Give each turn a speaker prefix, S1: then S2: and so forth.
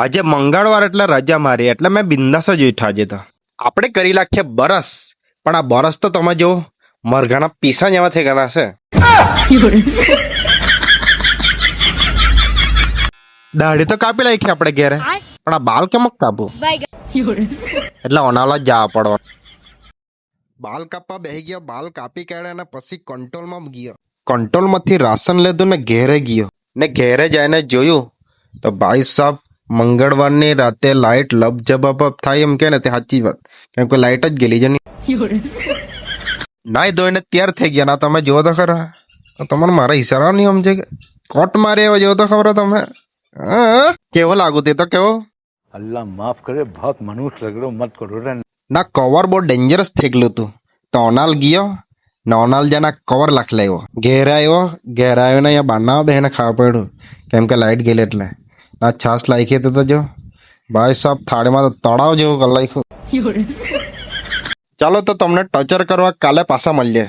S1: આજે મંગળવાર એટલે રજા મારી એટલે મેં બિંદાસ જ ઉઠ્યો આજે તો. આપણે કરી નાખીએ બરસ, પણ આ બરસ તો તમે જો મરઘાના પીસા જેવા થઈ ગયા છે. દાઢી તો કાપી નાખી આપણે ઘેરે, પણ આ બાલ કેમ કાપવું? એટલે ઓનાલા જ જવા પડવા. બાલ કાપવા બેસી ગયો, બાલ કાપી કાઢ્યા અને પછી કંટ્રોલમાં ગયો. કંટ્રોલમાંથી રાશન લીધું ને ઘેરે ગયો, ને ઘેરે જઈને જોયું તો ભાઈ સાહેબ મંગળવારની રાતે લાઇટ લપજબપ થાય એમ કે ને તે સાચી વાત, કેમ કે લાઇટ જ ગયેલી છે નહીં. નાઈ ધોઈને તૈયાર થઈ ગયા ના, તમે જોવો તો ખરા. તમારે મારા ઈશારા નહીં સમજે કે કોટ મારે એવો જોવો તો ખબર તમે. કેવો લાગુ તે તો કેવો.
S2: अल्लाह माफ करे, बहुत मनुष्य लग रहे हो, मत करो रे.
S1: ના કવર બહુ ડેન્જરસ થઈ ગયું હતું. તો ઓનાલ ગયો ને ઓનાલ જના કવર લાખ લાવ્યો. ઘેરે આવ્યો ને અહીંયા બારના બહેને ખાવા પડ્યું, કેમ કે લાઇટ ગયેલી એટલે. ના છાસ લાખી તો જો ભાઈ સાહેબ થાળીમાં તો તળાવ જેવું કરી નાખ્યું. ચાલો તો તમને ટોર્ચર કરવા કાલે પાછા મળીએ.